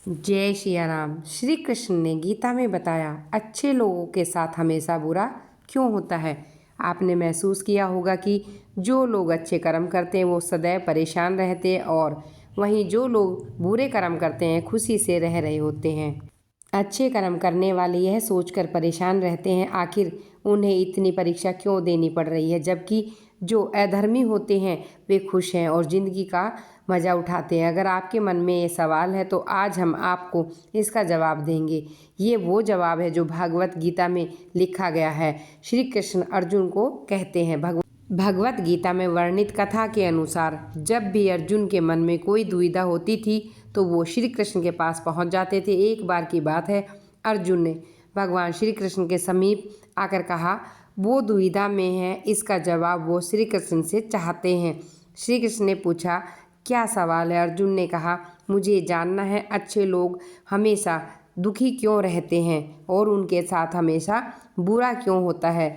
जय सिया राम। श्री कृष्ण ने गीता में बताया अच्छे लोगों के साथ हमेशा बुरा क्यों होता है। आपने महसूस किया होगा कि जो लोग अच्छे कर्म करते हैं वो सदैव परेशान रहते हैं और वहीं जो लोग बुरे कर्म करते हैं खुशी से रह रहे होते हैं। अच्छे कर्म करने वाले यह सोचकर परेशान रहते हैं आखिर उन्हें इतनी परीक्षा क्यों देनी पड़ रही है, जबकि जो अधर्मी होते हैं वे खुश हैं और ज़िंदगी का मज़ा उठाते हैं। अगर आपके मन में ये सवाल है तो आज हम आपको इसका जवाब देंगे। ये वो जवाब है जो भागवत गीता में लिखा गया है। श्री कृष्ण अर्जुन को कहते हैं, भगवत गीता में वर्णित कथा के अनुसार जब भी अर्जुन के मन में कोई दुविधा होती थी तो वो श्री कृष्ण के पास पहुंच जाते थे। एक बार की बात है, अर्जुन ने भगवान श्री कृष्ण के समीप आकर कहा वो दुविधा में है, इसका जवाब वो श्री कृष्ण से चाहते हैं। श्री कृष्ण ने पूछा क्या सवाल है। अर्जुन ने कहा मुझे जानना है अच्छे लोग हमेशा दुखी क्यों रहते हैं और उनके साथ हमेशा बुरा क्यों होता है,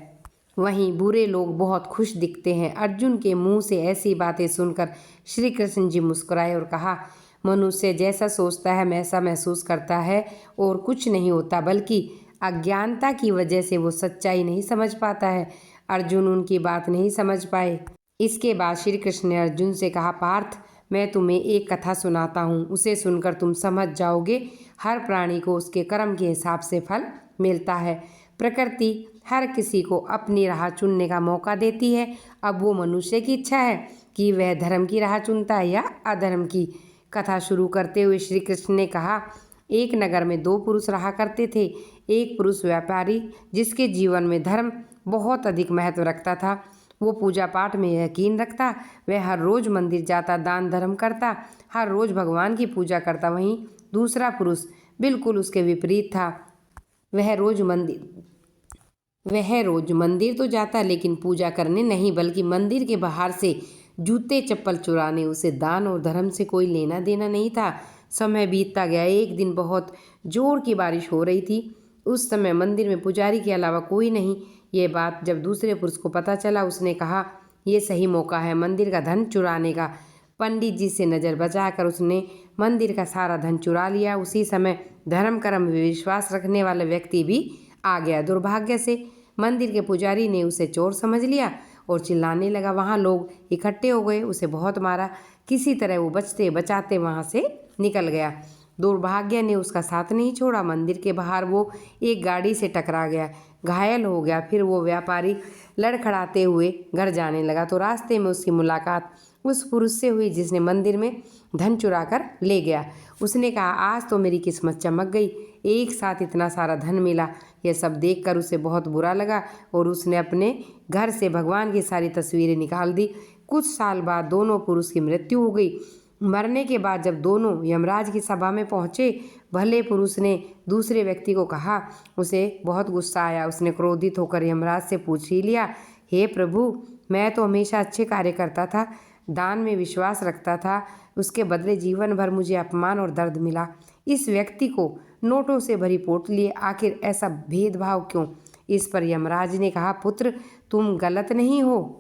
वहीं बुरे लोग बहुत खुश दिखते हैं। अर्जुन के मुंह से ऐसी बातें सुनकर श्री कृष्ण जी मुस्कुराए और कहा मनुष्य जैसा सोचता है वैसा महसूस करता है और कुछ नहीं होता, बल्कि अज्ञानता की वजह से वो सच्चाई नहीं समझ पाता है। अर्जुन उनकी बात नहीं समझ पाए। इसके बाद श्री कृष्ण ने अर्जुन से कहा पार्थ, मैं तुम्हें एक कथा सुनाता हूँ, उसे सुनकर तुम समझ जाओगे। हर प्राणी को उसके कर्म के हिसाब से फल मिलता है। प्रकृति हर किसी को अपनी राह चुनने का मौका देती है। अब वो मनुष्य की इच्छा है कि वह धर्म की राह चुनता है या अधर्म की। कथा शुरू करते हुए श्री कृष्ण ने कहा एक नगर में दो पुरुष रहा करते थे। एक पुरुष व्यापारी जिसके जीवन में धर्म बहुत अधिक महत्व रखता था। वो पूजा पाठ में यकीन रखता, वह हर रोज़ मंदिर जाता, दान धर्म करता, हर रोज़ भगवान की पूजा करता। वहीं दूसरा पुरुष बिल्कुल उसके विपरीत था। वह रोज़ मंदिर तो जाता लेकिन पूजा करने नहीं, बल्कि मंदिर के बाहर से जूते चप्पल चुराने। उसे दान और धर्म से कोई लेना देना नहीं था। समय बीतता गया। एक दिन बहुत जोर की बारिश हो रही थी। उस समय मंदिर में पुजारी के अलावा कोई नहीं। ये बात जब दूसरे पुरुष को पता चला, उसने कहा यह सही मौका है मंदिर का धन चुराने का। पंडित जी से नज़र बचाकर उसने मंदिर का सारा धन चुरा लिया। उसी समय धर्म कर्म में विश्वास रखने वाला व्यक्ति भी आ गया। दुर्भाग्य से मंदिर के पुजारी ने उसे चोर समझ लिया और चिल्लाने लगा। वहाँ लोग इकट्ठे हो गए, उसे बहुत मारा। किसी तरह वो बचते बचाते वहाँ से निकल गया। दुर्भाग्य ने उसका साथ नहीं छोड़ा। मंदिर के बाहर वो एक गाड़ी से टकरा गया, घायल हो गया। फिर वो व्यापारी लड़खड़ाते हुए घर जाने लगा तो रास्ते में उसकी मुलाकात उस पुरुष से हुई जिसने मंदिर में धन चुरा कर ले गया। उसने कहा आज तो मेरी किस्मत चमक गई, एक साथ इतना सारा धन मिला। यह सब देखकर उसे बहुत बुरा लगा और उसने अपने घर से भगवान की सारी तस्वीरें निकाल दी। कुछ साल बाद दोनों पुरुष की मृत्यु हो गई। मरने के बाद जब दोनों यमराज की सभा में पहुँचे, भले पुरुष ने दूसरे व्यक्ति को कहा। उसे बहुत गुस्सा आया। उसने क्रोधित होकर यमराज से पूछ ही लिया, हे प्रभु, मैं तो हमेशा अच्छे कार्य करता था, दान में विश्वास रखता था, उसके बदले जीवन भर मुझे अपमान और दर्द मिला। इस व्यक्ति को नोटों से भरी पोटली, आखिर ऐसा भेदभाव क्यों? इस पर यमराज ने कहा, पुत्र तुम गलत नहीं हो,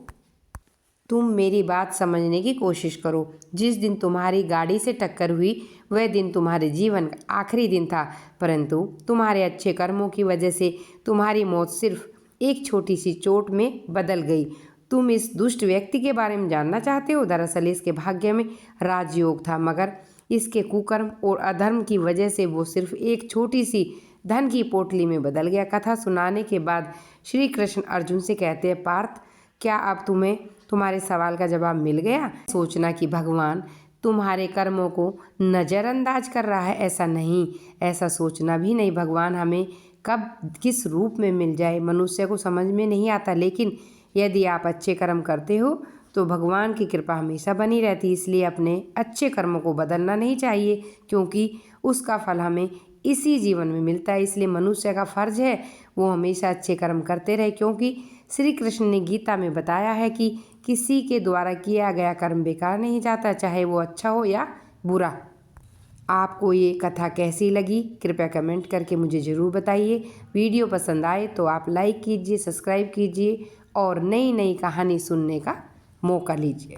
तुम मेरी बात समझने की कोशिश करो। जिस दिन तुम्हारी गाड़ी से टक्कर हुई वह दिन तुम्हारे जीवन का आखिरी दिन था, परंतु तुम्हारे अच्छे कर्मों की वजह से तुम्हारी मौत सिर्फ एक छोटी सी चोट में बदल गई। तुम इस दुष्ट व्यक्ति के बारे में जानना चाहते हो? दरअसल इसके भाग्य में राजयोग था, मगर इसके कुकर्म और अधर्म की वजह से वो सिर्फ एक छोटी सी धन की पोटली में बदल गया। कथा सुनाने के बाद श्री कृष्ण अर्जुन से कहते हैं, पार्थ, क्या अब तुम्हें तुम्हारे सवाल का जवाब मिल गया? सोचना कि भगवान तुम्हारे कर्मों को नज़रअंदाज कर रहा है, ऐसा नहीं। ऐसा सोचना भी नहीं। भगवान हमें कब किस रूप में मिल जाए मनुष्य को समझ में नहीं आता, लेकिन यदि आप अच्छे कर्म करते हो तो भगवान की कृपा हमेशा बनी रहती। इसलिए अपने अच्छे कर्मों को बदलना नहीं चाहिए, क्योंकि उसका फल हमें इसी जीवन में मिलता है। इसलिए मनुष्य का फर्ज है वो हमेशा अच्छे कर्म करते रहे, क्योंकि श्री कृष्ण ने गीता में बताया है कि किसी के द्वारा किया गया कर्म बेकार नहीं जाता, चाहे वो अच्छा हो या बुरा। आपको ये कथा कैसी लगी कृपया कमेंट करके मुझे ज़रूर बताइए। वीडियो पसंद आए तो आप लाइक कीजिए, सब्सक्राइब कीजिए और नई नई कहानी सुनने का मौका लीजिए।